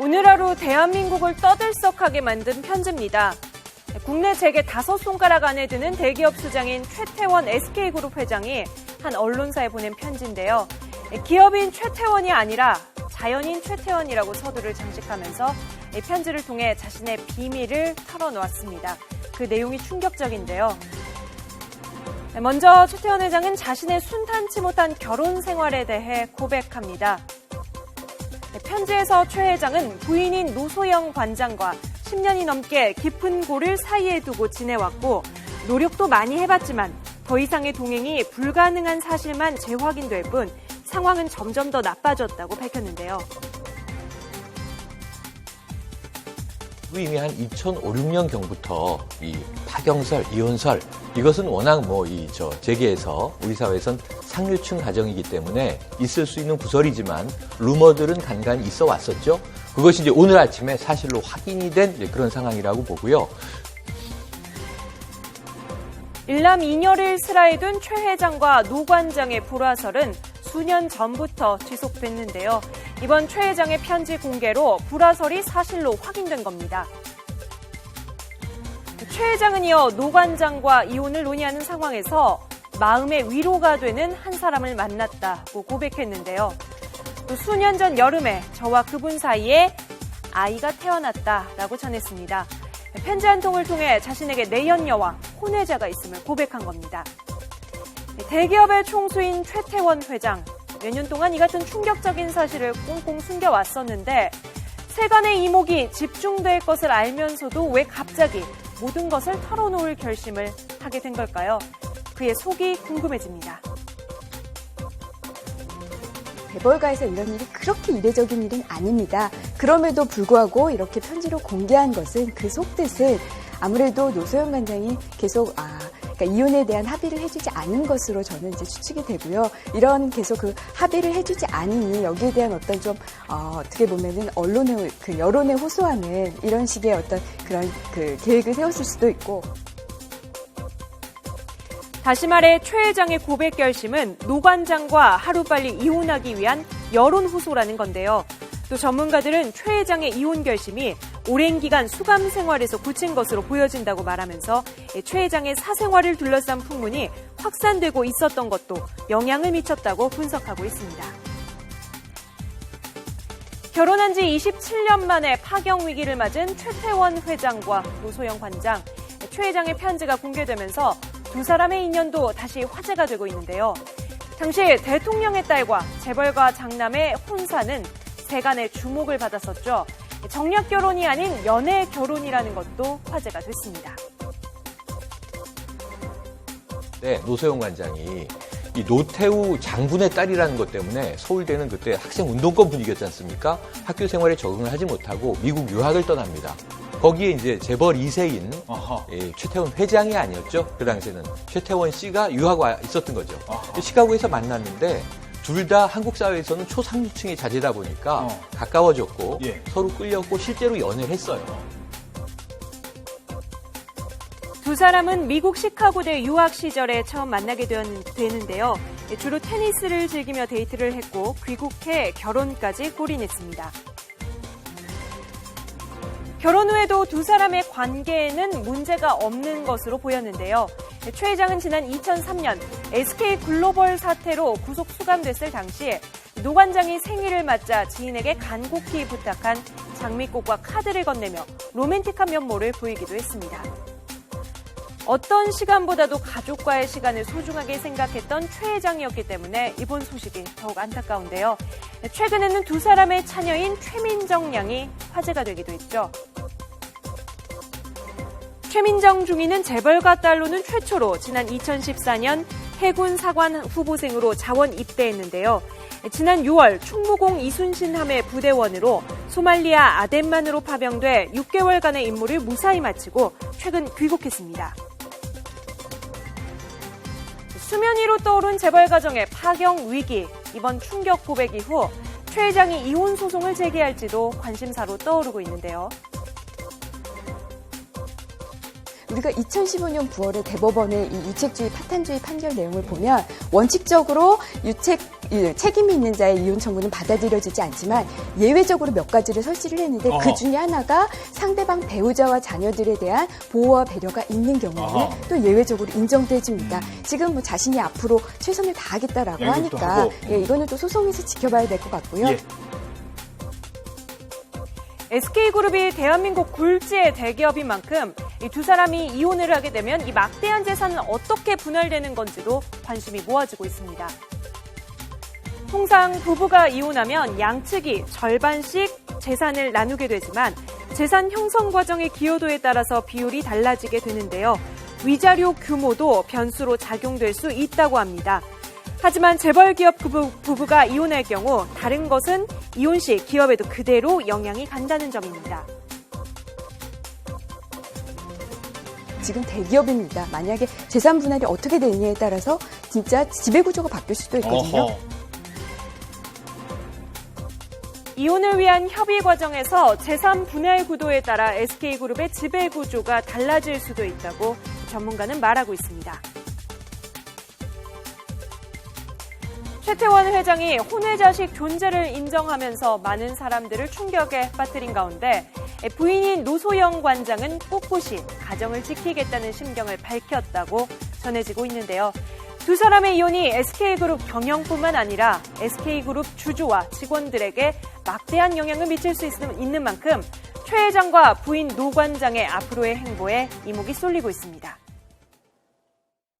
오늘 하루 대한민국을 떠들썩하게 만든 편지입니다. 국내 재계 5손가락 안에 드는 대기업 수장인 최태원 SK그룹 회장이 한 언론사에 보낸 편지인데요. 기업인 최태원이 아니라 자연인 최태원이라고 서두를 장식하면서 편지를 통해 자신의 비밀을 털어놓았습니다. 그 내용이 충격적인데요. 먼저 최태원 회장은 자신의 순탄치 못한 결혼 생활에 대해 고백합니다. 편지에서 최 회장은 부인인 노소영 관장과 10년이 넘게 깊은 골을 사이에 두고 지내왔고 노력도 많이 해봤지만 더 이상의 동행이 불가능한 사실만 재확인될 뿐 상황은 점점 더 나빠졌다고 밝혔는데요. 이미 한 2005-6년경부터 이 파경설, 이혼설 이것은 워낙 재계에서 우리 사회에선 상류층 가정이기 때문에 있을 수 있는 구설이지만 루머들은 간간히 있어 왔었죠. 그것이 이제 오늘 아침에 사실로 확인이 된 그런 상황이라고 보고요. 일남 이녀를 슬하에 둔 최 회장과 노 관장의 불화설은 수년 전부터 지속됐는데요. 이번 최 회장의 편지 공개로 불화설이 사실로 확인된 겁니다. 최 회장은 이어 노 관장과 이혼을 논의하는 상황에서 마음의 위로가 되는 한 사람을 만났다고 고백했는데요. 또 수년 전 여름에 저와 그분 사이에 아이가 태어났다라고 전했습니다. 편지 한 통을 통해 자신에게 내연녀와 혼외자가 있음을 고백한 겁니다. 대기업의 총수인 최태원 회장, 몇 년 동안 이 같은 충격적인 사실을 꽁꽁 숨겨왔었는데 세간의 이목이 집중될 것을 알면서도 왜 갑자기 모든 것을 털어놓을 결심을 하게 된 걸까요? 그의 속이 궁금해집니다. 재벌가에서 이런 일이 그렇게 이례적인 일은 아닙니다. 그럼에도 불구하고 이렇게 편지로 공개한 것은 그 속뜻은 아무래도 노소영 관장이 계속 그러니까 이혼에 대한 합의를 해주지 않은 것으로 저는 이제 추측이 되고요. 이런 계속 그 합의를 해주지 않으니 여기에 대한 어떤 좀 어떻게 보면은 언론의 그 여론에 호소하는 이런 식의 어떤 그런 그 계획을 세웠을 수도 있고. 다시 말해 최 회장의 고백 결심은 노 관장과 하루빨리 이혼하기 위한 여론 호소라는 건데요. 또 전문가들은 최 회장의 이혼 결심이 오랜 기간 수감 생활에서 굳힌 것으로 보여진다고 말하면서 최 회장의 사생활을 둘러싼 풍문이 확산되고 있었던 것도 영향을 미쳤다고 분석하고 있습니다. 결혼한 지 27년 만에 파경 위기를 맞은 최태원 회장과 노소영 관장, 최 회장의 편지가 공개되면서 두 사람의 인연도 다시 화제가 되고 있는데요. 당시 대통령의 딸과 재벌가 장남의 혼사는 세간의 주목을 받았었죠. 정략 결혼이 아닌 연애 결혼이라는 것도 화제가 됐습니다. 네, 노소영 관장이 이 노태우 장군의 딸이라는 것 때문에 서울대는 그때 학생 운동권 분위기였지 않습니까? 학교 생활에 적응을 하지 못하고 미국 유학을 떠납니다. 거기에 이제 재벌 2세인 최태원 회장이 아니었죠. 그 당시에는 최태원 씨가 유학 와 있었던 거죠. 시카고에서 만났는데 둘 다 한국 사회에서는 초상류층의 자제다 보니까 가까워졌고 서로 끌렸고 실제로 연애를 했어요. 두 사람은 미국 시카고대 유학 시절에 처음 만나게 되는데요. 주로 테니스를 즐기며 데이트를 했고 귀국해 결혼까지 골인했습니다. 결혼 후에도 두 사람의 관계에는 문제가 없는 것으로 보였는데요. 최 회장은 지난 2003년 SK글로벌 사태로 구속 수감됐을 당시 노 관장이 생일을 맞자 지인에게 간곡히 부탁한 장미꽃과 카드를 건네며 로맨틱한 면모를 보이기도 했습니다. 어떤 시간보다도 가족과의 시간을 소중하게 생각했던 최 회장이었기 때문에 이번 소식이 더욱 안타까운데요. 최근에는 두 사람의 차녀인 최민정 양이 화제가 되기도 했죠. 최민정 중위는 재벌가 딸로는 최초로 지난 2014년 해군 사관 후보생으로 자원 입대했는데요. 지난 6월 충무공 이순신 함의 부대원으로 소말리아 아덴만으로 파병돼 6개월간의 임무를 무사히 마치고 최근 귀국했습니다. 수면 위로 떠오른 재벌 가정의 파경 위기, 이번 충격 고백 이후 최 회장이 이혼 소송을 제기할지도 관심사로 떠오르고 있는데요. 우리가 2015년 9월에 대법원의 이 유책주의, 파탄주의 판결 내용을 보면 원칙적으로 유책 책임이 있는 자의 이혼 청구는 받아들여지지 않지만 예외적으로 몇 가지를 설치를 했는데 그 중에 하나가 상대방 배우자와 자녀들에 대한 보호와 배려가 있는 경우에는 또 예외적으로 인정돼집니다. 지금 뭐 자신이 앞으로 최선을 다하겠다라고 하니까 이거는 또 소송에서 지켜봐야 될 것 같고요. 예. SK그룹이 대한민국 굴지의 대기업인 만큼 이 두 사람이 이혼을 하게 되면 이 막대한 재산은 어떻게 분할되는 건지도 관심이 모아지고 있습니다. 통상 부부가 이혼하면 양측이 절반씩 재산을 나누게 되지만 재산 형성 과정의 기여도에 따라서 비율이 달라지게 되는데요. 위자료 규모도 변수로 작용될 수 있다고 합니다. 하지만 재벌 기업 부부가 이혼할 경우 다른 것은 이혼 시 기업에도 그대로 영향이 간다는 점입니다. 지금 대기업입니다. 만약에 재산 분할이 어떻게 되느냐에 따라서 진짜 지배구조가 바뀔 수도 있거든요. 이혼을 위한 협의 과정에서 재산 분할 구도에 따라 SK그룹의 지배구조가 달라질 수도 있다고 전문가는 말하고 있습니다. 최태원 회장이 혼외자식 존재를 인정하면서 많은 사람들을 충격에 빠뜨린 가운데 부인인 노소영 관장은 꿋꿋이 가정을 지키겠다는 심경을 밝혔다고 전해지고 있는데요. 두 사람의 이혼이 SK그룹 경영뿐만 아니라 SK그룹 주주와 직원들에게 막대한 영향을 미칠 수 있는 만큼 최 회장과 부인 노 관장의 앞으로의 행보에 이목이 쏠리고 있습니다.